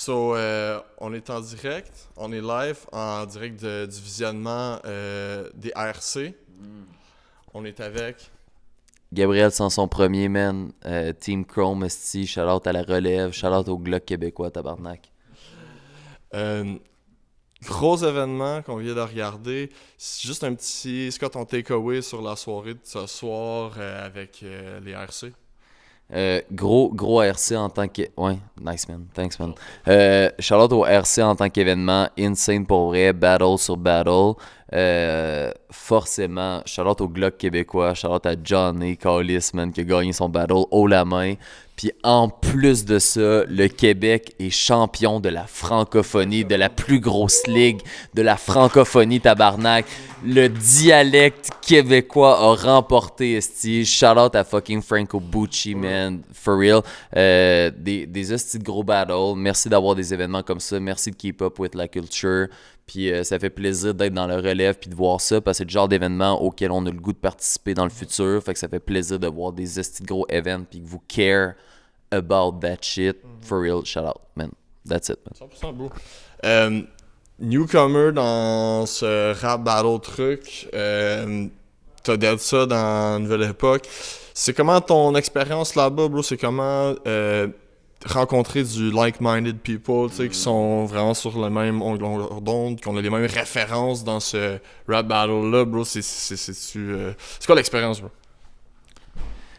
On est en direct, on est live, en direct du visionnement des ARC. On est avec... Gabriel Sanson premier, man. Team Chrome, esti, shout-out à la relève, shout-out au Glock québécois, tabarnak. Gros événement qu'on vient de regarder. C'est juste un petit... C'est quoi ton takeaway sur la soirée de ce soir avec les ARC? Gros RC en tant que... Ouais, nice man, thanks man. Shout-out au RC en tant qu'événement, insane pour vrai, battle sur battle. Forcément, shout-out au Glock québécois, shout-out à Johnny Callis, man, qui a gagné son battle haut la main. Puis en plus de ça, le Québec est champion de la francophonie, de la plus grosse ligue de la francophonie, tabarnak. Le dialecte québécois a remporté, esti. Shout out à fucking Franco Bucci, man. For real. Des esti de gros battles. Merci d'avoir des événements comme ça. Merci de keep up with la culture. Puis ça fait plaisir d'être dans le relève puis de voir ça parce que c'est le genre d'événement auquel on a le goût de participer dans le futur. Fait que ça fait plaisir de voir des esti de gros events puis que vous care about that shit. For real, shout out, man. That's it, man. 100% bro. Newcomer dans ce rap battle truc, t'as dit ça dans Nouvelle Époque. C'est comment ton expérience là-bas, bro? C'est comment rencontrer du like-minded people, tu sais, qui sont vraiment sur le même longueur d'onde, qui ont les mêmes références dans ce rap battle-là, bro? C'est quoi l'expérience, bro?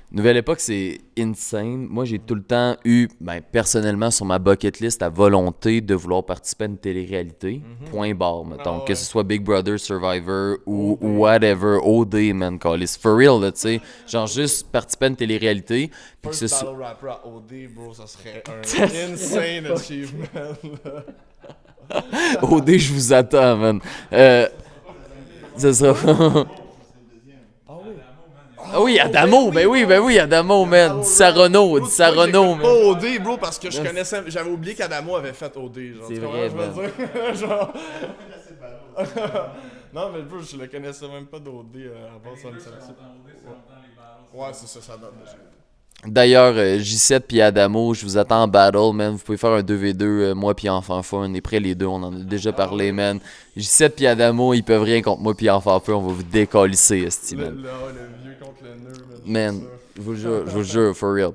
Nouvelle Époque, c'est insane. Moi, j'ai tout le temps eu, personnellement, sur ma bucket list, la volonté de vouloir participer à une télé-réalité. Point barre, mettons. Que ce soit Big Brother, Survivor ou whatever, OD, man, call it. For real, là, tu sais. Genre, juste participer à une télé-réalité. First battle rapper à OD, bro, ça serait un insane achievement. OD, je vous attends, man. Ça sera... Ah oui, Adamo, ben oui, Adamo, man. Sarono, man. Pas OD, bro, parce que je connaissais, j'avais oublié qu'Adamo avait fait OD, genre. C'est vrai, man. Genre... Non, mais bro, je le connaissais même pas d'OD avant ça me sortit. Ouais, c'est ça date déjà. D'ailleurs, J7 puis Adamo, je vous attends en battle, man. Vous pouvez faire un 2v2, moi puis Enfant Fun. On est prêts les deux, on en a déjà parlé, man. J7 puis Adamo, ils peuvent rien contre moi puis Enfant Fun. On va vous décalisser, esti, man. Le vieux contre le nœud, Man, je vous jure, for real.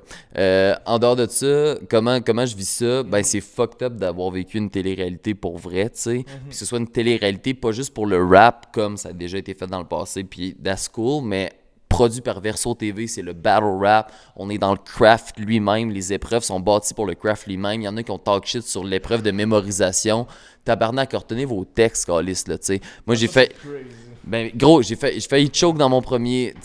En dehors de ça, comment je vis ça? Ben, c'est fucked up d'avoir vécu une télé-réalité pour vrai, tu sais. Puis que ce soit une télé-réalité, pas juste pour le rap, comme ça a déjà été fait dans le passé, puis that's cool, mais produit par Verso TV, c'est le battle rap. On est dans le craft lui-même. Les épreuves sont bâties pour le craft lui-même. Il y en a qui ont talk shit sur l'épreuve de mémorisation. Tabarnak, retenez vos textes, Calis, là, tu sais. Moi, j'ai fait... Ben, gros, j'ai failli choke dans mon premier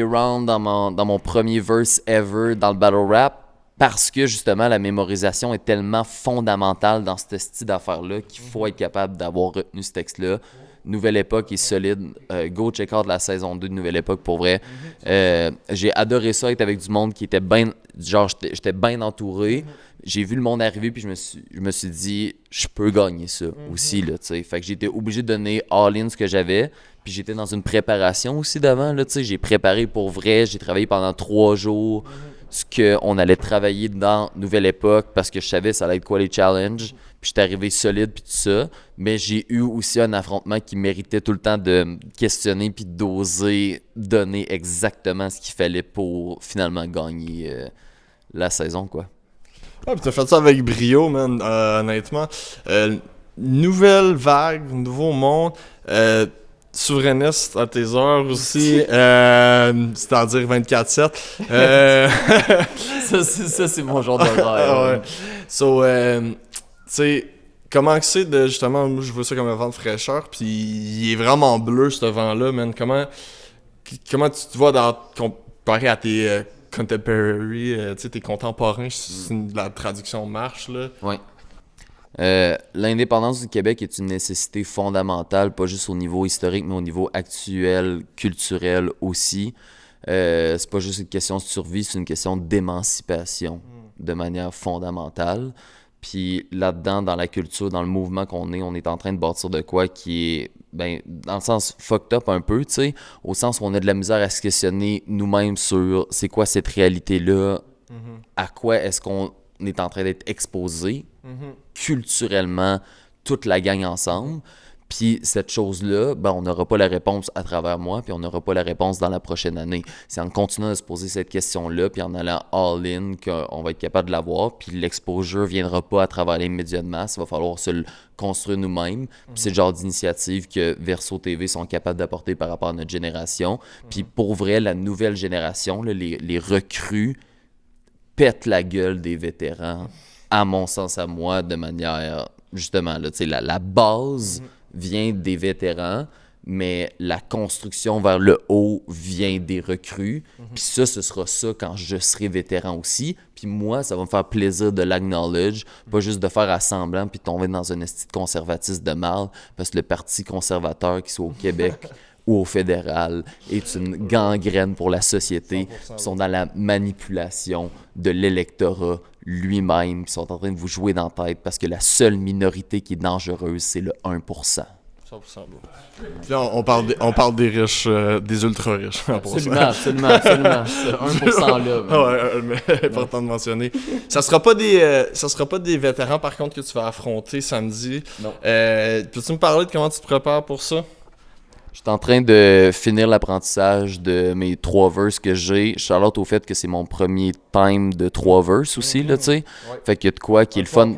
round, dans mon premier verse ever dans le battle rap, parce que, justement, la mémorisation est tellement fondamentale dans ce style d'affaires-là qu'il faut être capable d'avoir retenu ce texte-là. Nouvelle Époque est solide. Go check out la saison 2 de Nouvelle Époque, pour vrai. J'ai adoré ça, être avec du monde qui était bien... Genre, j'étais bien entouré. J'ai vu le monde arriver, puis je me suis dit, je peux gagner ça aussi, là, tu sais. Fait que j'étais obligé de donner all-in ce que j'avais. Puis j'étais dans une préparation aussi d'avant, là, tu sais. J'ai préparé pour vrai. J'ai travaillé pendant 3 jours. Ce qu'on allait travailler dans Nouvelle Époque, parce que je savais ça allait être quoi les challenges. Puis j'étais arrivé solide, puis tout ça. Mais j'ai eu aussi un affrontement qui méritait tout le temps de questionner, puis d'oser donner exactement ce qu'il fallait pour finalement gagner la saison, quoi. Ah, pis t'as fait ça avec brio, man, honnêtement. Nouvelle vague, nouveau monde. Souverainiste à tes heures aussi, c'est-à-dire 24/7. Ça, c'est mon genre d'horreur. Ouais. So, tu sais, comment que c'est de, justement, moi je vois ça comme un vent de fraîcheur, puis il est vraiment bleu ce vent-là, man. Comment tu te vois comparé à tes contemporaries, tu sais, tes contemporains, si la traduction marche, là. Ouais. L'indépendance du Québec est une nécessité fondamentale, pas juste au niveau historique, mais au niveau actuel, culturel aussi. C'est pas juste une question de survie, c'est une question d'émancipation de manière fondamentale. Puis là-dedans, dans la culture, dans le mouvement qu'on est, on est en train de bâtir de quoi qui est, dans le sens fucked up un peu, tu sais, au sens où on a de la misère à se questionner nous-mêmes sur c'est quoi cette réalité-là, à quoi est-ce qu'on est en train d'être exposé culturellement toute la gang ensemble. Puis cette chose-là, ben, on n'aura pas la réponse à travers moi, puis on n'aura pas la réponse dans la prochaine année. C'est en continuant à se poser cette question-là, puis en allant all-in qu'on va être capable de l'avoir, puis l'exposure ne viendra pas à travers les médias de masse, il va falloir se le construire nous-mêmes. Puis c'est le genre d'initiative que Verso TV sont capables d'apporter par rapport à notre génération. Puis pour vrai, la nouvelle génération, là, les recrues pètent la gueule des vétérans, à mon sens, à moi, de manière, justement, là, la base vient des vétérans, mais la construction vers le haut vient des recrues. Puis ça, ce sera ça quand je serai vétéran aussi. Puis moi, ça va me faire plaisir de l'acknowledge, pas juste de faire assemblant puis tomber dans un esti de conservatisme de mal, parce que le parti conservateur, qu'il soit au Québec ou au fédéral, est une gangrène pour la société. Ils sont dans la manipulation de l'électorat lui-même. Ils sont en train de vous jouer dans la tête parce que la seule minorité qui est dangereuse, c'est le 1%. 100%. Puis là, on parle des riches, des ultra-riches. Absolument. Ce 1%-là. Ouais, mais important de mentionner. Ça sera pas des vétérans, par contre, que tu vas affronter samedi. Non. Peux-tu me parler de comment tu te prépares pour ça? Je suis en train de finir l'apprentissage de mes 3 verses que j'ai. Charlotte au fait que c'est mon premier time de 3 verses aussi, là, tu sais. Ouais. Fait qu'il y a de quoi qui est le fun.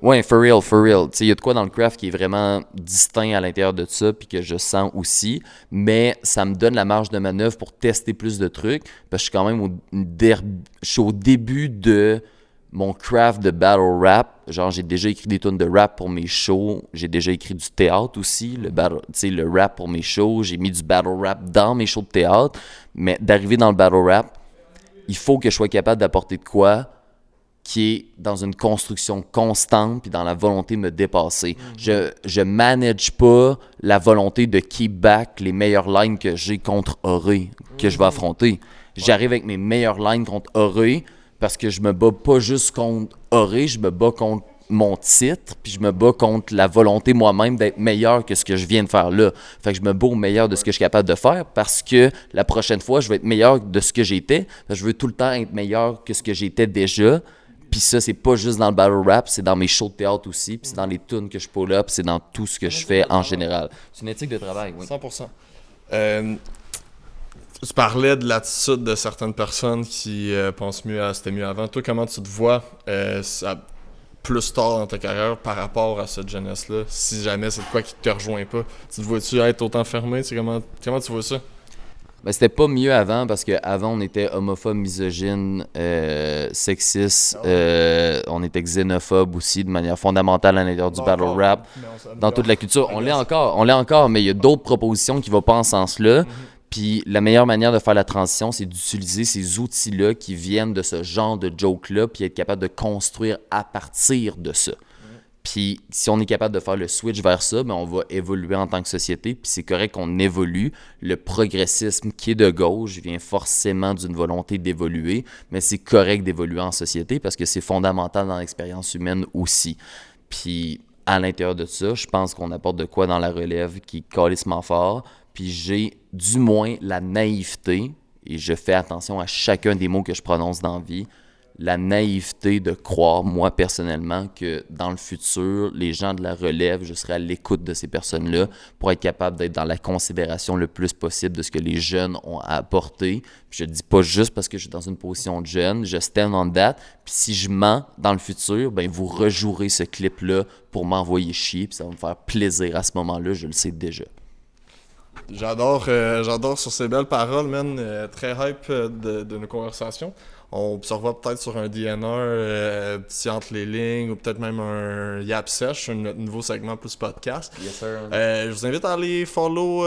Ouais, for real. Tu sais, il y a de quoi dans le craft qui est vraiment distinct à l'intérieur de ça, puis que je sens aussi. Mais ça me donne la marge de manœuvre pour tester plus de trucs, parce que je suis quand même je suis au début de mon craft de battle rap. Genre, j'ai déjà écrit des tunes de rap pour mes shows. J'ai déjà écrit du théâtre aussi, le rap pour mes shows. J'ai mis du battle rap dans mes shows de théâtre. Mais d'arriver dans le battle rap, il faut que je sois capable d'apporter de quoi qui est dans une construction constante puis dans la volonté de me dépasser. Je manage pas la volonté de keep back les meilleures lines que j'ai contre Auré, que je vais affronter. J'arrive avec mes meilleures lines contre Auré, parce que je me bats pas juste contre Auré, je me bats contre mon titre, puis je me bats contre la volonté moi-même d'être meilleur que ce que je viens de faire là. Fait que je me bats au meilleur de ce que je suis capable de faire, parce que la prochaine fois, je vais être meilleur de ce que j'étais. Je veux tout le temps être meilleur que ce que j'étais déjà. Puis ça, c'est pas juste dans le battle rap, c'est dans mes shows de théâtre aussi, puis c'est dans les tunes que je pull up, c'est dans tout ce que je fais en général. C'est une éthique de travail, oui. 100%. Tu parlais de l'attitude de certaines personnes qui pensent mieux à c'était mieux avant. Toi, comment tu te vois plus tard dans ta carrière par rapport à cette jeunesse-là? Si jamais c'est de quoi qui te rejoint pas, tu te vois-tu être autant fermé? Comment tu vois ça? Ben, c'était pas mieux avant, parce qu'avant, on était homophobe, misogyne, sexiste, on était xénophobe aussi, de manière fondamentale à l'intérieur du battle rap, dans toute la culture. On l'est encore, mais il y a d'autres propositions qui vont pas en ce sens-là. Puis la meilleure manière de faire la transition, c'est d'utiliser ces outils-là qui viennent de ce genre de joke-là, puis être capable de construire à partir de ça. Puis si on est capable de faire le switch vers ça, ben on va évoluer en tant que société, puis c'est correct qu'on évolue. Le progressisme qui est de gauche vient forcément d'une volonté d'évoluer, mais c'est correct d'évoluer en société parce que c'est fondamental dans l'expérience humaine aussi. Puis à l'intérieur de ça, je pense qu'on apporte de quoi dans la relève qui est calissement fort. Puis j'ai du moins la naïveté, et je fais attention à chacun des mots que je prononce dans la vie, la naïveté de croire, moi personnellement, que dans le futur, les gens de la relève, je serai à l'écoute de ces personnes-là pour être capable d'être dans la considération le plus possible de ce que les jeunes ont à apporter. Puis je le dis pas juste parce que je suis dans une position de jeune, je stand on that. Puis si je mens dans le futur, ben vous rejouerez ce clip-là pour m'envoyer chier, puis ça va me faire plaisir à ce moment-là, je le sais déjà. J'adore sur ces belles paroles, man. Très hype de nos conversations. On se revoit peut-être sur un DNR, petit entre les lignes, ou peut-être même un Yap Sesh, un nouveau segment plus podcast. Yes, sir. Je vous invite à aller follow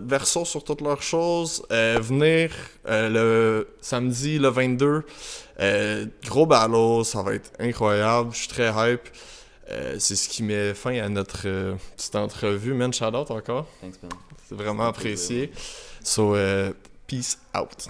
Verso sur toutes leurs choses. Venir le samedi, le 22. Gros ballot, ça va être incroyable. Je suis très hype. C'est ce qui met fin à notre petite entrevue. Man, shout out encore. Thanks, man. C'est vraiment apprécié. So, peace out.